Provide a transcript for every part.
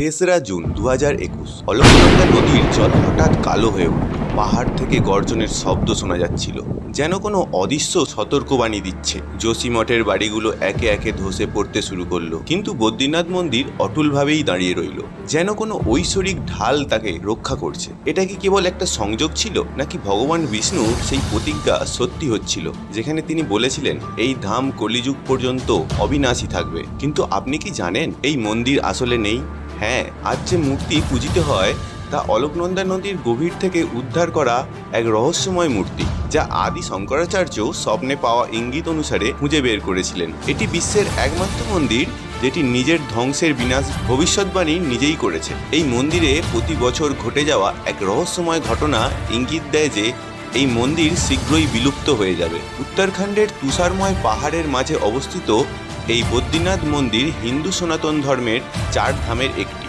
তেসরা জুন 2021 অলকনন্দা নদীর জল হঠাৎ কালো হয়ে উঠল। পাহাড় থেকে গর্জনের শব্দ শোনা যাচ্ছিল, যেন কোনো অদৃশ্য সতর্কবাণী দিচ্ছে। যোশী মঠের বাড়িগুলো একে একে ধসে পড়তে শুরু করলো, কিন্তু বদ্রীনাথ মন্দির অটুলভাবেই দাঁড়িয়ে রইল, যেন কোনো ঐশ্বরিক ঢাল তাকে রক্ষা করছে। এটা কি কেবল একটা সংযোগ ছিল, নাকি ভগবান বিষ্ণু সেই প্রতিজ্ঞা সত্যি হচ্ছিল, যেখানে তিনি বলেছিলেন এই ধাম কলিযুগ পর্যন্ত অবিনাশী থাকবে? কিন্তু আপনি কি জানেন এই মন্দির আসলে নেই? হ্যাঁ, আজ যে মূর্তি পূজিত হয় তা অলকনন্দা নদীর গভীর থেকে উদ্ধার করা এক রহস্যময় মূর্তি, যা আদি শঙ্করাচার্য স্বপ্নে পাওয়া ইঙ্গিত অনুসারে খুঁজে বের করেছিলেন। এটি বিশ্বের একমাত্র মন্দির যেটি নিজের ধ্বংসের বিনাশ ভবিষ্যৎবাণী নিজেই করেছে। এই মন্দিরে প্রতি বছর ঘটে যাওয়া এক রহস্যময় ঘটনা ইঙ্গিত দেয় যে এই মন্দির শীঘ্রই বিলুপ্ত হয়ে যাবে। উত্তরাখণ্ডের তুষারময় পাহাড়ের মাঝে অবস্থিত এই বদ্রীনাথ মন্দির হিন্দু সনাতন ধর্মের 4 ধামের একটি।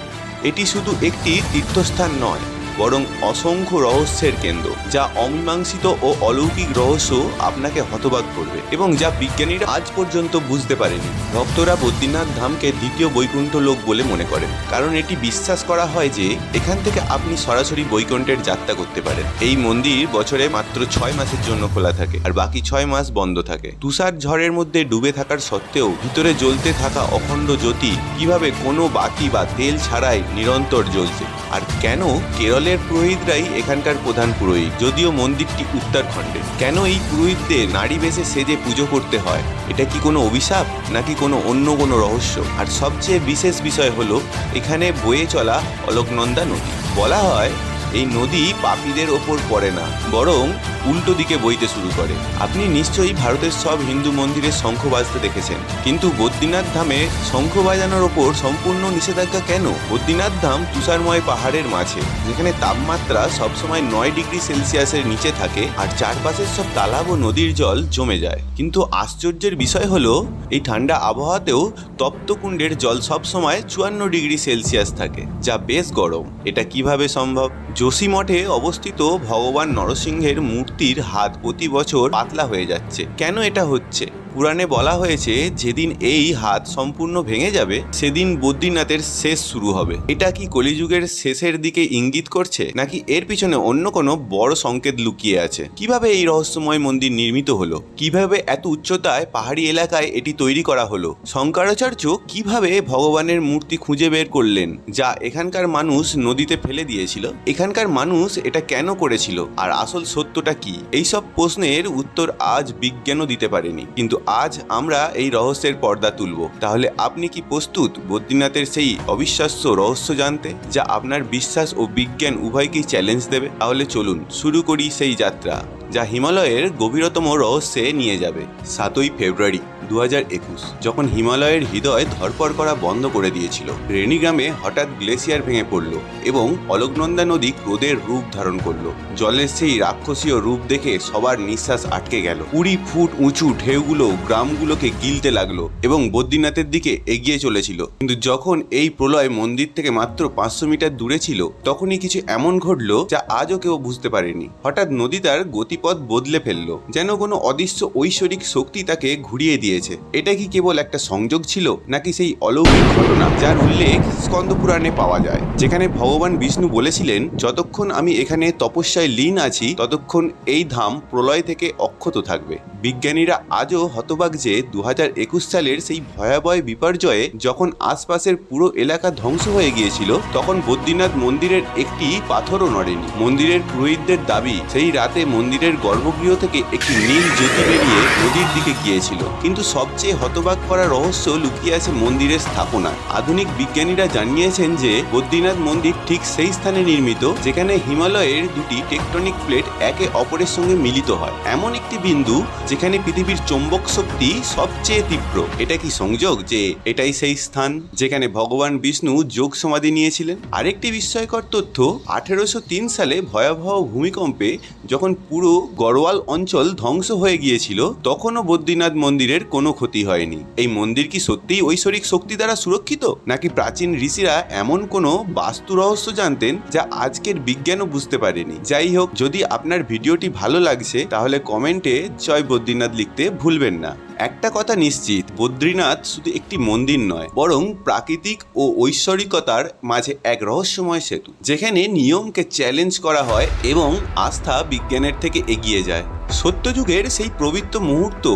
এটি শুধু একটি তীর্থস্থান নয়, বরং অসংখ্য রহস্যের কেন্দ্র, যা অমীমাংসিত ও অলৌকিক রহস্য আপনাকে হতবাক করবে এবং যা বিজ্ঞানীরা আজ পর্যন্ত বুঝতে পারেনি। ভক্তরা বদ্রীনাথ ধামকে দ্বিতীয় বৈকুণ্ঠ লোক বলে মনে করেন, কারণ এটি বিশ্বাস করা হয় যে এখান থেকে আপনি সরাসরি বৈকুণ্ঠের যাত্রা করতে পারেন। এই মন্দির বছরে মাত্র 6 মাসের জন্য খোলা থাকে, আর বাকি 6 মাস বন্ধ থাকে। তুষার ঝড়ের মধ্যে ডুবে থাকার সত্ত্বেও ভিতরে জ্বলতে থাকা অখণ্ড জ্যোতি কিভাবে কোনো বাতি বা তেল ছাড়াই নিরন্তর জ্বলছে। আর কেন কেরলের পুরোহিতরাই এখানকার প্রধান পুরোহিত, যদিও মন্দিরটি উত্তরাখণ্ডে? কেন এই পুরোহিতদের নারী বেশে সেজে পুজো করতে হয়? এটা কি কোনো অভিশাপ, নাকি অন্য কোনো রহস্য? আর সবচেয়ে বিশেষ বিষয় হলো এখানে বয়ে চলা অলকনন্দা নদী। বলা হয় এই নদী পাপীদের ওপর পড়ে না, বরং উল্টো দিকে বইতে শুরু করে। আপনি নিশ্চয়ই ভারতের সব হিন্দু মন্দিরে শঙ্খ বাজতে দেখেছেন, কিন্তু বদ্রীনাথ ধামে শঙ্খ বাজানোর ওপর সম্পূর্ণ নিষেধাজ্ঞা কেন? বদ্রীনাথ ধাম তুষারময় পাহাড়ের মাঝে, যেখানে তাপমাত্রা সবসময় 9 ডিগ্রি সেলসিয়াসের নিচে থাকে আর চারপাশের সব তালাব ও নদীর জল জমে যায়। কিন্তু আশ্চর্যের বিষয় হলো এই ঠান্ডা আবহাওয়াতেও তপ্তকুণ্ডের জল সবসময় 54 ডিগ্রি সেলসিয়াস থাকে, যা বেশ গরম। এটা কিভাবে সম্ভব? যোশী মঠে অবস্থিত ভগবান নরসিংহের মূর্তির হাত প্রতি বছর পাতলা হয়ে যাচ্ছে। কেন এটা হচ্ছে? পুরাণে বলা হয়েছে যেদিন এই হাত সম্পূর্ণ ভেঙে যাবে সেদিন বদ্রীনাথের শেষ শুরু হবে। এটা কি কলিযুগের শেষের দিকে ইঙ্গিত করছে, নাকি এর পিছনে অন্য কোনো বড় সংকেত লুকিয়ে আছে? কিভাবে এই রহস্যময় মন্দির নির্মিত হলো? কিভাবে এত উচ্চতায় পাহাড়ি এলাকায় এটি তৈরি করা হলো? শঙ্করাচার্য কিভাবে ভগবানের মূর্তি খুঁজে বের করলেন, যা এখানকার মানুষ নদীতে ফেলে দিয়েছিল? এখানকার মানুষ এটা কেন করেছিল, আর আসল সত্যটা কি? এইসব প্রশ্নের উত্তর আজ বিজ্ঞানও দিতে পারেনি, কিন্তু আজ আমরা এই রহস্যের পর্দা তুলব। তাহলে আপনি কি প্রস্তুত বদ্রীনাথের সেই অবিশ্বাস্য রহস্য জানতে, যা আপনার বিশ্বাস ও বিজ্ঞান উভয়কেই চ্যালেঞ্জ দেবে? তাহলে চলুন শুরু করি সেই যাত্রা, যা হিমালয়ের গভীরতম রহস্যে নিয়ে যাবে। 7ই ফেব্রুয়ারি 2021, যখন হিমালয়ের হৃদয় ধরপড় করা বন্ধ করে দিয়েছিল, রেনি গ্রামে হঠাৎ গ্লেসিয়ার ভেঙে পড়ল এবং অলকনন্দা নদী ক্রোধের রূপ ধারণ করলো। জলের সেই রাক্ষসীয় রূপ দেখে সবার নিঃশ্বাস আটকে গেল। 20 ফুট উঁচু ঢেউগুলো গ্রামগুলোকে গিলতে লাগলো এবং বদ্রীনাথের দিকে এগিয়ে চলেছিল। কিন্তু যখন এই প্রলয় মন্দির থেকে মাত্র 500 মিটার দূরে ছিল, তখনই কিছু এমন ঘটলো যা আজও কেউ বুঝতে পারেনি। হঠাৎ নদী তার গতিপথ বদলে ফেললো, যেন কোনো অদৃশ্য ঐশ্বরিক শক্তি তাকে ঘুরিয়ে দিয়েছে। এটা কি কেবল একটা সংযোগ ছিল, নাকি সেই অলৌকিক ঘটনা যার উল্লেখ স্কন্দ পুরাণে পাওয়া যায়, যেখানে ভগবান বিষ্ণু বলেছিলেন যতক্ষণ আমি এখানে তপস্যায় লীন আছি ততক্ষণ এই ধাম প্রলয় থেকে অক্ষত থাকবে? বিজ্ঞানীরা আজও হতবাক যে 2021 সালের সেই ভয়াবহ বিপর্যয়ে যখন আশপাশের পুরো এলাকা ধ্বংস হয়ে গিয়েছিল, তখন বদ্রীনাথ মন্দিরের একটি পাথরও নড়েনি। মন্দিরের পুরোহিতদের দাবি সেই রাতে মন্দিরের গর্ভগৃহ থেকে একটি নীল জ্যোতি বেরিয়ে নদীর দিকে গিয়েছিল। কিন্তু সবচেয়ে হতবাক করা রহস্য লুকিয়ে আছে মন্দিরের স্থাপনায়। আধুনিক বিজ্ঞানীরা জানিয়েছেন যে বদ্রীনাথ মন্দির ঠিক সেই স্থানে নির্মিত যেখানে হিমালয়ের দুটি টেকটনিক প্লেট একে অপরের সঙ্গে মিলিত হয়, এমন একটি বিন্দু যেখানে পৃথিবীর চৌম্বক শক্তি সবচেয়ে তীব্র। এটা কি সংযোগ যে এটাই সেই স্থান যেখানে ভগবান বিষ্ণু যোগ সমাধি নিয়েছিলেন? আরেকটি বিস্ময়কর তথ্য, 1803 সালে ভয়াবহ ভূমিকম্পে যখন পুরো গড়ওয়াল অঞ্চল ধ্বংস হয়ে গিয়েছিল, তখনও বদ্রীনাথ মন্দিরের কোনো ক্ষতি হয়নি। এই মন্দির কি সত্যিই ঐশ্বরিক শক্তি দ্বারা সুরক্ষিত, নাকি প্রাচীন ঋষিরা এমন কোনো বাস্তু রহস্য জানতেন যা আজকের বিজ্ঞানও বুঝতে পারেনি? যাই হোক, যদি আপনার ভিডিওটি ভালো লাগছে তাহলে কমেন্টে জয় বদ্রীনাথ লিখতে ভুলবেন না। একটা কথা নিশ্চিত, বদ্রীনাথ শুধু একটি মন্দির নয়, বরং প্রাকৃতিক ও ঐশ্বরিকতার মাঝে এক রহস্যময় সেতু, যেখানে নিয়মকে চ্যালেঞ্জ করা হয় এবং আস্থা বিজ্ঞানের থেকে এগিয়ে যায়। সত্যযুগের সেই পবিত্র মুহূর্ত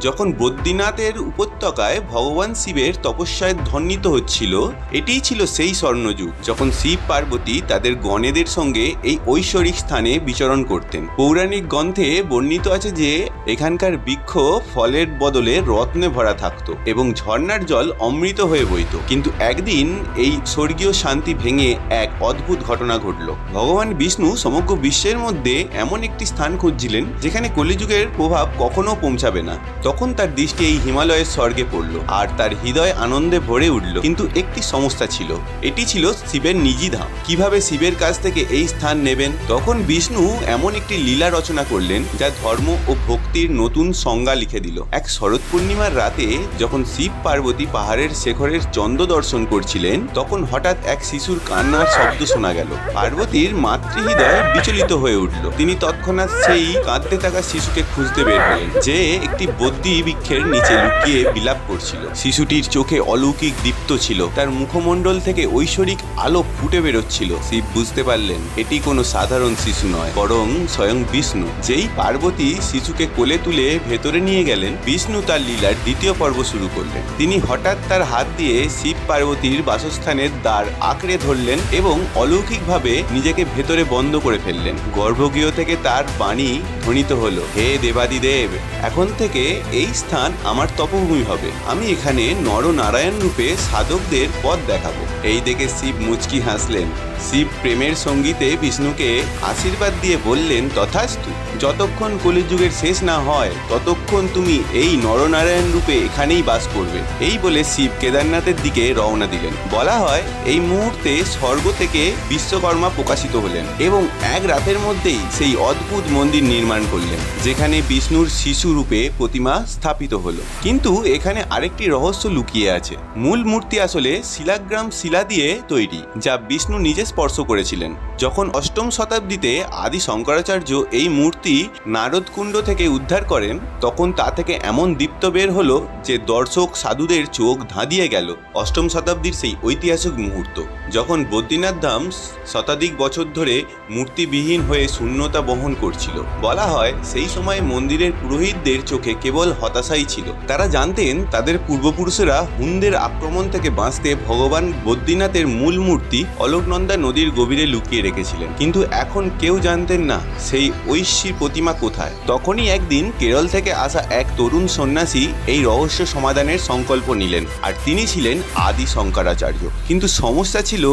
যখন বদ্রীনাথের উপত্যকায় ভগবান শিবের তপস্যায় ধ্বনিত হচ্ছিল, এটিই ছিল সেই স্বর্ণযুগ যখন শিব পার্বতী তাদের গণেদের সঙ্গে এই ঐশ্বরিক স্থানে বিচরণ করতেন। পৌরাণিক গ্রন্থে বর্ণিত আছে যে এখানকার বৃক্ষ ফলের বদলে রত্নে ভরা থাকতো এবং ঝর্ণার জল অমৃত হয়ে বইত। কিন্তু একদিন এই স্বর্গীয় শান্তি ভেঙে এক অদ্ভুত ঘটনা ঘটল। ভগবান বিষ্ণু সমগ্র বিশ্বের মধ্যে এমন একটি স্থান খুঁজছিলেন যেখানে কলিযুগের প্রভাব কখনো পৌঁছাবে না। তখন তার দৃষ্টি এই হিমালয়ের স্বর্গে পড়ল আর তার হৃদয় আনন্দে ভরে উঠল। কিন্তু একটি সমস্যা ছিল, এটি ছিল শিবের নিজি ধাম। কিভাবে শিবের কাছ থেকে এই স্থান নেবেন? তখন বিষ্ণু এমন একটি লীলা রচনা করলেন যা ধর্ম ও ভক্তির নতুন সংজ্ঞা লিখে দিল। এক শরৎ পূর্ণিমার রাতে যখন শিব পার্বতী পাহাড়ের শেখরের চন্দ্র দর্শন করছিলেন, তখন হঠাৎ এক শিশুর কান্নার শব্দ শোনা গেল। পার্বতীর মাতৃহৃদয় বিচলিত হয়ে উঠল। তিনি তৎক্ষণাৎ সেই কাঁদতে থাকা শিশুকে খুঁজতে বের হলেন, যে একটি বদ্রী বৃক্ষের নিচে লুকিয়ে বিলাপ করছিল। শিশুটির চোখে অলৌকিক দীপ্ত ছিল, তার মুখমণ্ডল থেকে ঐশ্বরিক আলো ফুটে বেরোচ্ছিল। শিব বুঝতে পারলেন এটি কোনো সাধারণ শিশু নয়, বরং স্বয়ং বিষ্ণু। যেই পার্বতী শিশুকে কোলে তুলে ভেতরে নিয়ে গেলেন, বিষ্ণু তার লীলার দ্বিতীয় পর্ব শুরু করলেন। তিনি হঠাৎ তার হাত দিয়ে শিব পার্বতীর বাসস্থানের দ্বার আঁকড়ে ধরলেন এবং অলৌকিকভাবে নিজেকে ভেতরে বন্ধ করে ফেললেন। গর্ভগৃহ থেকে তার বাণী ধ্বনিত হলো, হে দেবাদিদেব, এখন থেকে এই স্থান আমার তপভূমি হবে। আমি এখানে নরনারায়ণ রূপে সাধকদের পথ দেখাবো। এই দেখে শিব মুচকি হাসলেন। শিব প্রেমের সঙ্গীতে বিষ্ণুকে আশীর্বাদ দিয়ে বললেন, তথাস্তু। যতক্ষণ কলিযুগের শেষ না হয় ততক্ষণ তুমি এই নরনারায়ণ রূপে এখানেই বাস করবে। এই বলে শিব কেদারনাথের দিকে রওনা দিলেন। বলা হয় এই মুহূর্তে স্বর্গ থেকে বিশ্বকর্মা প্রকাশিত হলেন এবং এক রাতের মধ্যেই সেই অদ্ভুত মন্দির নির্মাণ করলেন, যেখানে বিষ্ণুর শিশু রূপে প্রতিমা স্থাপিত হলো। কিন্তু এখানে আরেকটি রহস্য লুকিয়ে আছে। মূল মূর্তি আসলে শিলাগ্রাম শিলা দিয়ে তৈরি, যা বিষ্ণু নিজে স্পর্শ করেছিলেন। যখন অষ্টম শতাব্দীতে আদি শঙ্করাচার্য এই মূর্তি নারদকুণ্ড থেকে উদ্ধার করেন, তখন তা থেকে এমন দীপ্ত বের হলো যে দর্শক সাধুদের চোখ ধাঁধিয়ে গেল। অষ্টম শতাব্দীর সেই ঐতিহাসিক মুহূর্ত যখন বদ্রীনাথ ধাম শতাধিক বছর ধরে মূর্তিবিহীন হয়ে শূন্যতা বহন করছিল। বলা হয় সেই সময় মন্দিরের পুরোহিতদের চোখে কেবল হতাশাই ছিল। তারা জানতেন তাদের পূর্বপুরুষেরা হুনদের আক্রমণ থেকে বাঁচতে ভগবান বদ্রীনাথের মূল মূর্তি অলোকনন্দা নদীর গভীরে লুকিয়ে রেখেছিলেন। কিন্তু এখন কেউ জানতেন না সেই ঐশ্বরিক প্রতিমা কোথায়। তখনই একদিন কেরল থেকে আসা এক তরুণ সন্ন্যাসী এই রহস্য সমাধানের সংকল্প নিলেন, আর তিনি ছিলেন আদি শঙ্করাচার্য। কিন্তু সমস্যা ছিল,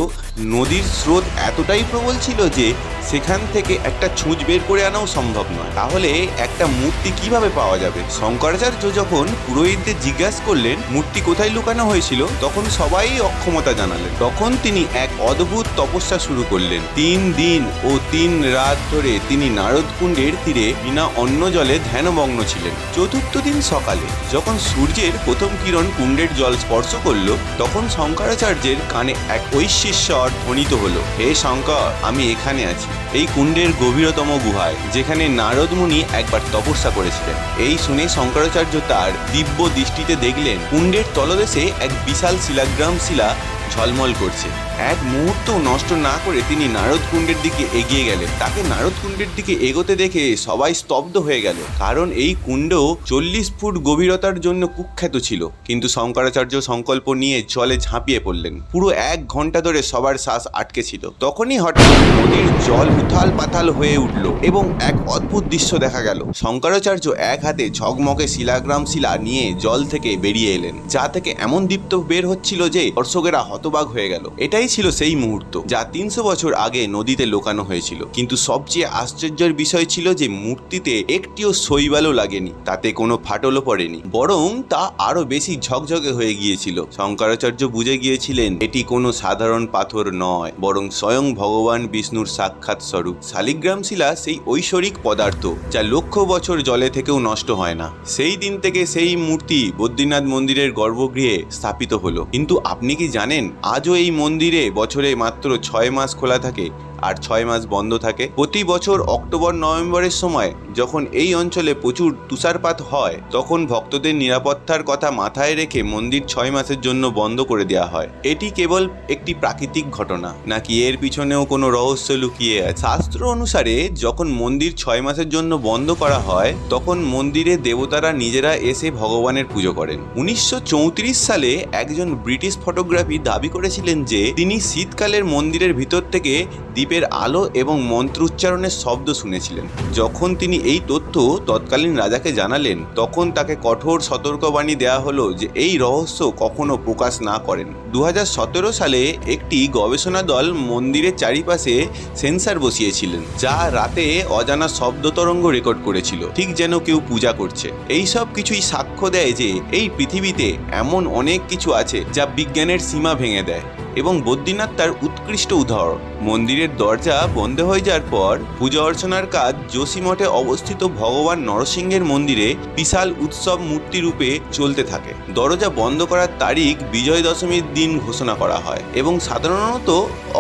নদীর স্রোত এতটাই প্রবল ছিল যে সেখান থেকে একটা ছুঁচ বের করে আনাও সম্ভব নয়। তাহলে একটা মূর্তি কিভাবে পাওয়া যাবে? শঙ্করাচার্য যখন পুরোহিতদের জিজ্ঞাসা করলেন মূর্তি কোথায় লুকানো হয়েছিল, তখন সবাই অক্ষমতা জানালেন। তখন তিনি এক অদ্ভুত তপস্যা শুরু করলেন। 3 দিন ও 3 রাত ধরে তিনি নারদকুণ্ডের তীরে বিনা অন্ন জলে ধ্যানমগ্ন ছিলেন। চতুর্থ দিন সকালে যখন সূর্যের প্রথম কিরণ কুণ্ডের জল স্পর্শ করল, তখন শঙ্করাচার্যের কানে এক ঐশ্বরিক স্বর ধ্বনিত হলো, হে শঙ্কর, আমি এখানে আছি, এই কুণ্ডের গভীরতম গুহায়, যেখানে নারদ মুনি একবার তপস্যা করেছিলেন। এই শুনে শঙ্করাচার্য তার দিব্য দৃষ্টিতে দেখলেন কুণ্ডের তলদেশে এক বিশাল শিলাগ্রাম শিলা ঝলমল করছে। এক মুহূর্ত নষ্ট না করে তিনি নারদকুণ্ডের দিকে এগিয়ে গেলেন। তাকে নারদকুণ্ডের দিকে এগোতে দেখে সবাই স্তব্ধ হয়ে গেল, কারণ এই কুণ্ড 40 ফুট গভীরতার জন্য কুখ্যাত ছিল। কিন্তু শঙ্করাচার্য সংকল্প নিয়ে জলে ঝাঁপিয়ে পড়লেন। পুরো 1 ঘন্টা ধরে সবার শ্বাস আটকে ছিল। তখনই হঠাৎ নদীর জল উথাল পাতাল হয়ে উঠল এবং এক অদ্ভুত দৃশ্য দেখা গেল। শঙ্করাচার্য এক হাতে ঝকমকে শিলাগ্রাম শিলা নিয়ে জল থেকে বেরিয়ে এলেন, যা থেকে এমন দীপ্ত বের হচ্ছিল যে দর্শকেরা হতবাক হয়ে গেল। এটাই ছিল সেই মুহূর্ত যা 300 বছর আগে নদীতে লুকানো হয়েছিল। কিন্তু সবচেয়ে আশ্চর্যের বিষয় ছিল যে মূর্তিতে একটিও শৈবালও লাগেনি, তাতে কোনো ফাটলও পড়েনি, বরং তা আরো বেশি ঝকঝকে হয়ে গিয়েছিল। শঙ্করাচার্য বুঝে গিয়েছিলেন এটি কোনো সাধারণ পাথর নয়, বরং স্বয়ং ভগবান বিষ্ণুর সাক্ষাৎ স্বরূপ। শালিগ্রাম শিলা সেই ঐশ্বরিক পদার্থ যা লক্ষ বছর জলে থেকেও নষ্ট হয় না। সেই দিন থেকে সেই মূর্তি বদ্রীনাথ মন্দিরের গর্ভগৃহে স্থাপিত হলো। কিন্তু আপনি কি জানেন, আজও এই মন্দিরে বছরে মাত্র 6 মাস খোলা থাকে আর 6 মাস বন্ধ থাকে। প্রতি বছর অক্টোবর নভেম্বরের সময় যখন এই অঞ্চলে প্রচুর তুষারপাত হয়, তখন ভক্তদের নিরাপত্তার কথা মাথায় রেখে মন্দির 6 মাসের জন্য বন্ধ করে দেওয়া হয়। এটি কেবল একটি প্রাকৃতিক ঘটনা নাকি এর পিছনেও কোনো রহস্য লুকিয়ে আছে? শাস্ত্র অনুসারে যখন মন্দির 6 মাসের জন্য বন্ধ করা হয়, তখন মন্দিরে দেবতারা নিজেরা এসে ভগবানের পুজো করেন। 1934 সালে একজন ব্রিটিশ ফটোগ্রাফি দাবি করেছিলেন যে তিনি শীতকালের মন্দিরের ভিতর থেকে দ্বীপের আলো এবং মন্ত্র উচ্চারণের শব্দ শুনেছিলেন। যখন তিনি এই তথ্য তৎকালীন রাজাকে জানালেন, তখন তাকে কঠোর সতর্কবাণী দেওয়া হলো যে এই রহস্য কখনো প্রকাশ না করেন। 2017 সালে একটি গবেষণা দল মন্দিরের চারিপাশে সেন্সর বসিয়েছিলেন, যা রাতে অজানা শব্দ তরঙ্গ রেকর্ড করেছিল, ঠিক যেন কেউ পূজা করছে। এই সব কিছুই সাক্ষ্য দেয় যে এই পৃথিবীতে এমন অনেক কিছু আছে যা বিজ্ঞানের সীমা ভেঙে দেয়, এবং বদ্রীনাথ তার উৎকৃষ্ট উদাহরণ। মন্দিরের দরজা বন্ধ হয়ে যাওয়ার পর পূজা অর্চনার কাজ যোশীমঠে অবস্থিত ভগবান নরসিংহের মন্দিরে বিশাল উৎসব মূর্তি রূপে চলতে থাকে। দরজা বন্ধ করার তারিখ বিজয় দশমীর দিন ঘোষণা করা হয় এবং সাধারণত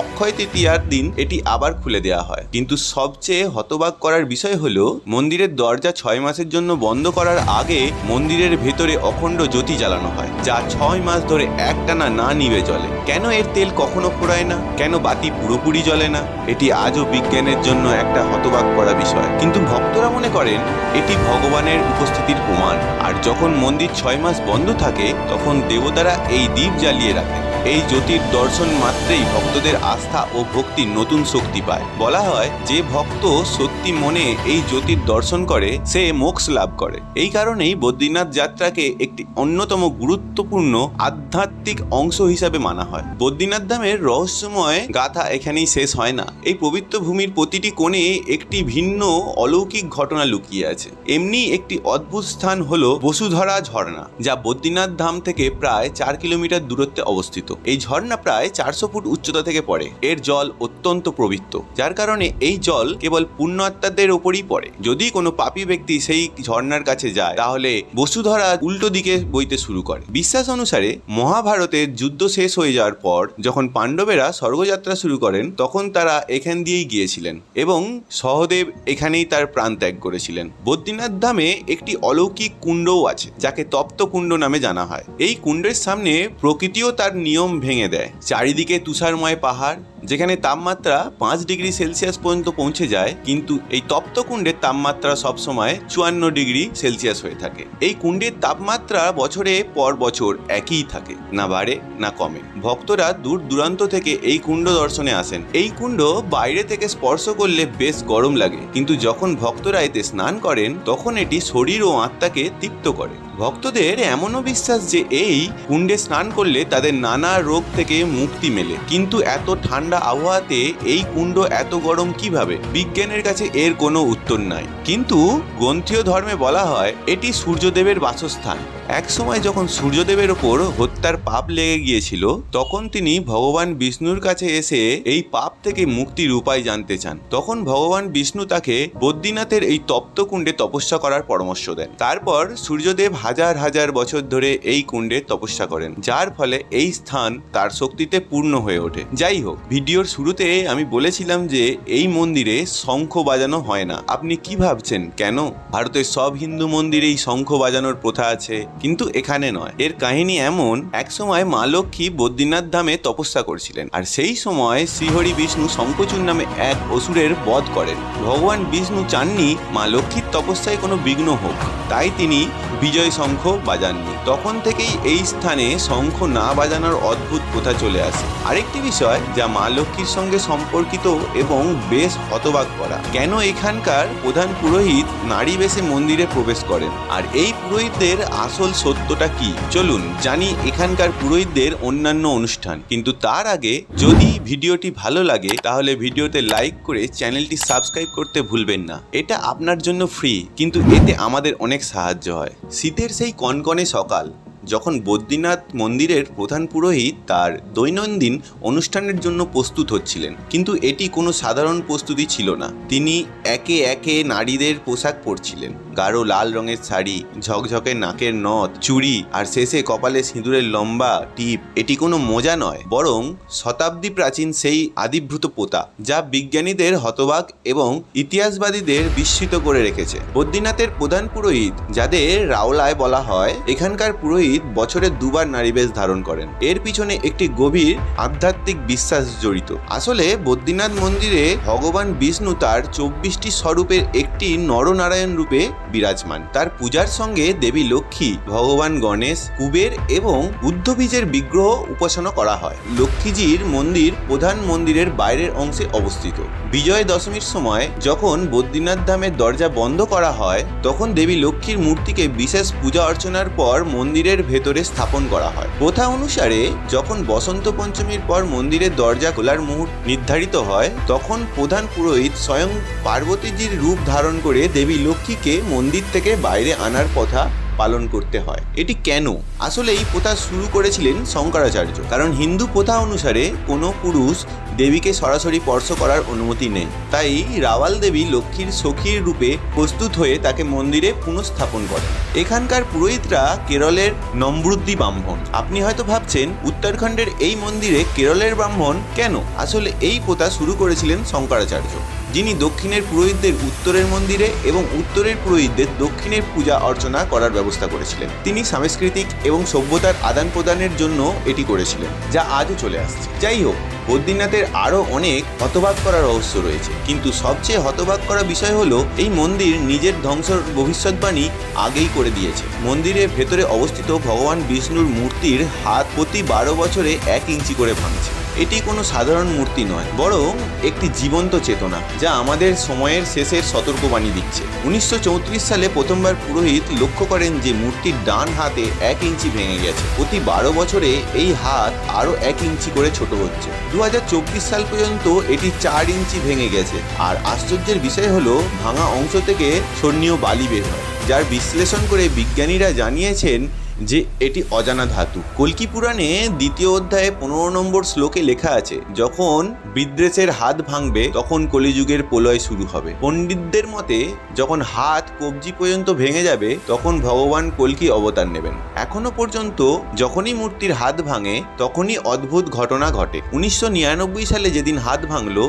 অক্ষয় তৃতীয়ার দিন এটি আবার খুলে দেওয়া হয়। কিন্তু সবচেয়ে হতবাক করার বিষয় হলো, মন্দিরের দরজা 6 মাসের জন্য বন্ধ করার আগে মন্দিরের ভেতরে অখণ্ড জ্যোতি জ্বালানো হয়, যা 6 মাস ধরে একটানা না নিভে জ্বলে। কেন এর তেল কখনো ফোড়ায় না? কেন বাতি পুরোপুরি জ্বলে না? এটি আজও বিজ্ঞানের জন্য একটা হতবাক করা বিষয়। কিন্তু ভক্তরা মনে করেন এটি ভগবানের উপস্থিতির প্রমাণ। আর যখন মন্দির 6 মাস বন্ধ থাকে, তখন দেবতারা এই দ্বীপ জ্বালিয়ে রাখেন। এই জ্যোতির দর্শন মাত্রেই ভক্তদের আস্থা ও ভক্তির নতুন শক্তি পায়। বলা হয়, যে ভক্ত সত্যি মনে এই জ্যোতির দর্শন করে সে মোক্ষ লাভ করে। এই কারণেই বদ্রীনাথ যাত্রাকে একটি অন্যতম গুরুত্বপূর্ণ আধ্যাত্মিক অংশ হিসাবে মানা হয়। বদ্রীনাথ ধামের রহস্যময় গাথা এখানেই শেষ হয় না। এই পবিত্র ভূমির প্রতিটি কোণে একটি ভিন্ন অলৌকিক ঘটনা লুকিয়ে আছে। এমনি একটি অদ্ভুত স্থান হলো বসুধরা ঝর্ণা, যা বদ্রীনাথ ধাম থেকে প্রায় 4 কিলোমিটার দূরত্বে অবস্থিত। এই ঝর্ণা প্রায় 400 ফুট উচ্চতা থেকে পড়ে। এর জল অত্যন্ত পবিত্র, যার কারণে এই জল কেবল পুণ্যাত্মাদের ওপরই পড়ে। যদি কোনো পাপী ব্যক্তি সেই ঝর্ণার কাছে যায়, তাহলে বসুধরা উল্টো দিকে বইতে শুরু করে। বিশ্বাস অনুসারে মহাভারতের যুদ্ধ শেষ হয়ে যাওয়ার পর যখন পাণ্ডবেরা স্বর্গযাত্রা শুরু করেন, তখন তারা এখান দিয়েই গিয়েছিলেন এবং সহদেব এখানেই তার প্রাণ ত্যাগ করেছিলেন। বদ্রীনাথ ধামে একটি অলৌকিক কুণ্ডও আছে, যাকে তপ্ত কুণ্ড নামে জানা হয়। এই কুণ্ডের সামনে প্রকৃতিও তার নিয়ম ভেঙে দেয়। চারিদিকে তুষারময় পাহাড়, যেখানে তাপমাত্রা 5 ডিগ্রি সেলসিয়াস পর্যন্ত পৌঁছে যায়, কিন্তু এই তপ্ত কুণ্ডের তাপমাত্রা সবসময় 54 ডিগ্রি সেলসিয়াস হয়ে থাকে। এই কুণ্ডের তাপমাত্রা বছরে পর বছর একই থাকে, না বাড়ে না কমে। ভক্তরা দূর দূরান্ত থেকে এই কুণ্ড দর্শনে আসেন। এই কুণ্ড বাইরে থেকে স্পর্শ করলে বেশ গরম লাগে, কিন্তু যখন ভক্তরা এতে স্নান করেন, তখন এটি শরীর ও আত্মাকে তৃপ্ত করে। ভক্তদের এমনও বিশ্বাস যে এই কুণ্ডে স্নান করলে তাদের নানা রোগ থেকে মুক্তি মেলে। কিন্তু এত ঠান্ডা আবহাওয়াতে এই কুণ্ড এত গরম কিভাবে? বিজ্ঞানের কাছে এর কোনো উত্তর নাই। কিন্তু গ্রন্থীয় ধর্মে বলা হয় এটি সূর্যদেবের বাসস্থান। এক সময় যখন সূর্যদেবের ওপর হত্যার পাপ লেগে গিয়েছিল, তখন তিনি ভগবান বিষ্ণুর কাছে এসে এই পাপ থেকে মুক্তির উপায় জানতে চান। তখন ভগবান বিষ্ণু তাকে বদ্রীনাথের এই তপ্ত কুণ্ডে তপস্যা করার পরামর্শ দেন। তারপর সূর্যদেব হাজার হাজার বছর ধরে এই কুণ্ডে তপস্যা করেন, যার ফলে এই স্থান তার শক্তিতে পূর্ণ হয়ে ওঠে। যাই হোক, ভিডিওর শুরুতে আমি বলেছিলাম যে এই মন্দিরে শঙ্খ বাজানো হয় না। আপনি কি ভাবছেন কেন? ভারতের সব হিন্দু মন্দিরেই শঙ্খ বাজানোর প্রথা আছে, কিন্তু এখানে নয়। এর কাহিনী এমন, এক সময় মা লক্ষ্মী বদ্রীনাথ ধামে তপস্যা করছিলেন, আর সেই সময় শ্রীহরি বিষ্ণু শঙ্খচূড় নামে এক অসুরের বধ করেন। ভগবান বিষ্ণু চাননি মা লক্ষ্মীর তপস্যায় কোনো বিঘ্ন হোক, তাই তিনি বিজয় শঙ্খ বাজাননি। তখন থেকেই এই স্থানে শঙ্খ না বাজানোর অদ্ভুত প্রথা চলে আসে। আরেকটি বিষয় যা মা লক্ষ্মীর সঙ্গে সম্পর্কিত এবং বেশ হতবাক করা, কেন এখানকার প্রধান পুরোহিত নারী বেশে মন্দিরে প্রবেশ করেন, আর এই পুরোহিতদের আসল সত্যটা কি? চলুন জানি এখানকার পুরোহিতদের অন্যান্য অনুষ্ঠান। কিন্তু তার আগে যদি ভিডিওটি ভালো লাগে, তাহলে ভিডিওতে লাইক করে চ্যানেলটি সাবস্ক্রাইব করতে ভুলবেন না। এটা আপনার জন্য ফ্রি, কিন্তু এতে আমাদের অনেক সাহায্য হয়। শীতের সেই কনকনে সকাল, যখন বদ্রীনাথ মন্দিরের প্রধান পুরোহিত তার দৈনন্দিন অনুষ্ঠানের জন্য প্রস্তুত হচ্ছিলেন, কিন্তু এটি কোনো সাধারণ প্রস্তুতি ছিল না। তিনি একে একে নারীদের পোশাক পরছিলেন, গাঢ় লাল রঙের শাড়ি, ঝকঝকে নাকের নথ, চুড়ি আর শেষে কপালে সিঁদুরের লম্বা টিপ এটি কোনো মজা নয়, বরং শতাব্দী প্রাচীন সেই আদিভূত পোতা যা বিজ্ঞানীদের হতবাক এবং ইতিহাসবাদীদের বিস্মিত করে রেখেছে। বদ্রীনাথের প্রধান পুরোহিত, যাদের রাওলায় বলা হয়, এখানকার পুরোহিত বছরে দুবার নারীবেশ ধারণ করেন। এর পিছনে একটি গভীর আধ্যাত্মিক বিশ্বাস জড়িত। আসলে বদ্রীনাথ মন্দিরে ভগবান বিষ্ণু তার 24টি স্বরূপের একটি নরনারায়ণ রূপে বিরাজমান। তার পূজার সঙ্গে দেবী লক্ষ্মী, ভগবান গণেশ, কুবের এবং বুদ্ধবীজের বিগ্রহ উপাসনা করা হয়। লক্ষ্মীজির মন্দির প্রধান মন্দিরের বাইরের অংশে অবস্থিত। বিজয় দশমীর সময় যখন বদ্রীনাথ ধামের দরজা বন্ধ করা হয়, তখন দেবী লক্ষ্মীর মূর্তিকে বিশেষ পূজা অর্চনার পর মন্দিরের ভেতরে স্থাপন করা হয়। প্রথা অনুসারে যখন বসন্ত পঞ্চমীর পর মন্দিরের দরজা খোলার মুহূর্ত নির্ধারিত হয়, তখন প্রধান পুরোহিত স্বয়ং পার্বতীজির রূপ ধারণ করে দেবী লক্ষ্মীকে মন্দির থেকে বাইরে আনার কথা পালন করতে হয়। এটি কেন? আসলে এই প্রথা শুরু করেছিলেন শঙ্করাচার্য। কারণ হিন্দু প্রথা অনুসারে কোনো পুরুষ দেবীকে সরাসরি স্পর্শ করার অনুমতি নেই। তাই রাওয়াল দেবী লক্ষ্মীর সখীর রূপে প্রস্তুত হয়ে তাকে মন্দিরে পুনঃস্থাপন করেন। এখানকার পুরোহিতরা কেরলের নম্রুদ্দি ব্রাহ্মণ। আপনি হয়তো ভাবছেন, উত্তরাখণ্ডের এই মন্দিরে কেরলের ব্রাহ্মণ কেন? আসলে এই প্রথা শুরু করেছিলেন শঙ্করাচার্য, যিনি দক্ষিণের পুরোহিতদের উত্তরের মন্দিরে এবং উত্তরের পুরোহিতদের দক্ষিণের পূজা অর্চনা করার ব্যবস্থা করেছিলেন। তিনি সাংস্কৃতিক এবং সভ্যতার আদান প্রদানের জন্য এটি করেছিলেন, যা আজও চলে আসছে। যাই হোক, বদ্রীনাথের আরও অনেক হতবাক করা রহস্য রয়েছে, কিন্তু সবচেয়ে হতবাক করা বিষয় হলো এই মন্দির নিজের ধ্বংসের ভবিষ্যৎবাণী আগেই করে দিয়েছে। মন্দিরের ভেতরে অবস্থিত ভগবান বিষ্ণুর মূর্তির হাত প্রতি 12 বছরে 1 ইঞ্চি করে ভাঙছে। এটি কোনো সাধারণ মূর্তি নয়, বরং একটি জীবন্ত চেতনা, যা আমাদের সময়ের শেষের সতর্কবাণী দিচ্ছে। 1934 সালে প্রথমবার পুরোহিত লক্ষ্য করেন যে মূর্তির ডান হাতে 1 ইঞ্চি ভেঙে গেছে। প্রতি 12 বছরে এই হাত আরও 1 ইঞ্চি করে ছোট হচ্ছে। 2024 সাল পর্যন্ত এটি 4 ইঞ্চি ভেঙে গেছে। আর আশ্চর্যের বিষয় হলো, ভাঙা অংশ থেকে স্বর্ণীয় বালি বের হয়, যার বিশ্লেষণ করে বিজ্ঞানীরা জানিয়েছেন যে এটি অজানা ধাতু। কল্কি পুরাণে 2য় অধ্যায়ে 15 নম্বর শ্লোকে লেখা আছে, যখন বিদ্রেষের হাত ভাঙবে তখন কলিযুগের প্রলয় শুরু হবে। পণ্ডিতদের মতে যখন হাত কবজি পর্যন্ত ভেঙে যাবে তখন ভগবান কল্কি অবতার নেবেন। এখনো পর্যন্ত যখনই মূর্তির হাত ভাঙে তখনই অদ্ভুত ঘটনা ঘটে। 1999 সালে যেদিন হাত ভাঙলো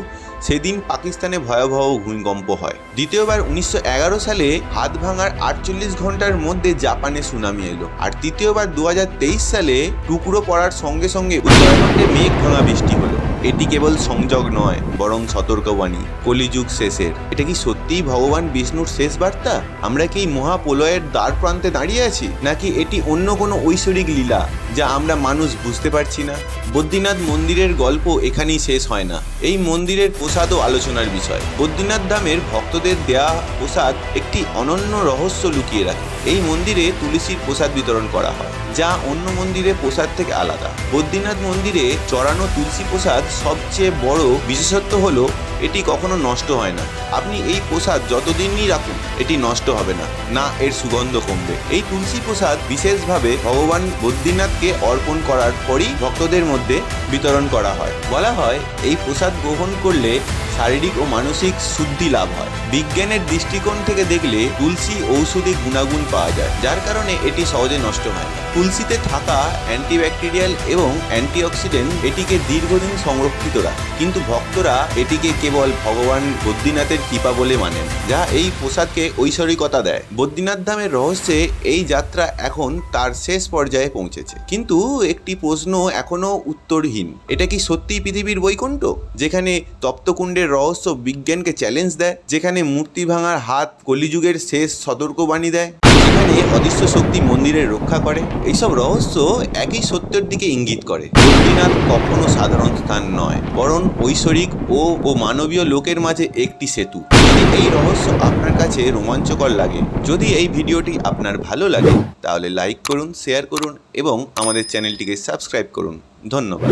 সেদিন পাকিস্তানে ভয়াবহ ভূমিকম্প হয়। দ্বিতীয়বার 1911 সালে হাত ভাঙার 48 ঘন্টার মধ্যে জাপানে সুনামি এলো। আর তৃতীয়বার 2023 সালে টুকরো পড়ার সঙ্গে সঙ্গে উত্তরাখণ্ডে মেঘ ভাঙা বৃষ্টি হলো। এটি কেবল সংযোগ নয়, বরং সতর্কবাণী কলিযুগ শেষের। এটা কি সত্যিই ভগবান বিষ্ণুর শেষ বার্তা? আমরা কি এই মহাপ্রলয়ের দ্বার প্রান্তে দাঁড়িয়ে আছি, নাকি এটি অন্য কোনো ঐশ্বরিক লীলা যা আমরা মানুষ বুঝতে পারছি না? বদ্রীনাথ মন্দিরের গল্প এখানেই শেষ হয় না। এই মন্দিরের প্রসাদও আলোচনার বিষয়। বদ্রীনাথ ধামের ভক্তদের দেয়া প্রসাদ একটি অনন্য রহস্য লুকিয়ে রাখে। এই মন্দিরে তুলসীর প্রসাদ বিতরণ করা হয়, যা অন্য মন্দিরের প্রসাদ থেকে আলাদা। বদ্রীনাথ মন্দিরে চড়ানো তুলসী প্রসাদ সবচেয়ে বড় বিশেষত্ব হলো এটি কখনো নষ্ট হয় না। আপনি এই প্রসাদ যতদিনই রাখুন এটি নষ্ট হবে না, না এর সুগন্ধ কমবে। এই তুলসী প্রসাদ বিশেষভাবে ভগবান বদ্রীনাথকে অর্পণ করার পরই ভক্তদের মধ্যে বিতরণ করা হয়। বলা হয় এই প্রসাদ গ্রহণ করলে শারীরিক ও মানসিক শুদ্ধি লাভ হয়। বিজ্ঞানের দৃষ্টিকোণ থেকে দেখলে তুলসী ঔষধি গুণাগুণ পাওয়া যায়, যার কারণে এটি সহজে নষ্ট হয় না। তুলসীতে থাকা অ্যান্টিব্যাকটেরিয়াল এবং অ্যান্টিঅক্সিডেন্ট এটিকে দীর্ঘদিন সংরক্ষিত রাখে। কিন্তু ভক্তরা এটিকে কেবল ভগবান বদ্রীনাথের কৃপা বলে মানেন, যা এই প্রসাদকে ঐশ্বরিকতা দেয়। বদ্রীনাথ ধামের রহস্যে এই যাত্রা এখন তার শেষ পর্যায়ে পৌঁছেছে, কিন্তু একটি প্রশ্ন এখনো উত্তরহীন। এটা কি সত্যিই পৃথিবীর বৈকুণ্ঠ, যেখানে তপ্তকুণ্ডের রহস্য বিজ্ঞানকে চ্যালেঞ্জ দেয়, যেখানে মূর্তি ভাঙার হাত কলিযুগের শেষ সতর্কবাণী দেয়, যেখানে অদৃশ্য শক্তি মন্দিরের রক্ষা করে? এইসব রহস্য একই সত্যের দিকে ইঙ্গিত করে। বদ্রীনাথ কখনো সাধারণ স্থান নয়, বরং ঐশ্বরিক ও মানবীয় লোকের মাঝে একটি সেতু। যদি এই রহস্য আপনার কাছে রোমাঞ্চকর লাগে, যদি এই ভিডিওটি আপনার ভালো লাগে, তাহলে লাইক করুন, শেয়ার করুন এবং আমাদের চ্যানেলটিকে সাবস্ক্রাইব করুন। ধন্যবাদ।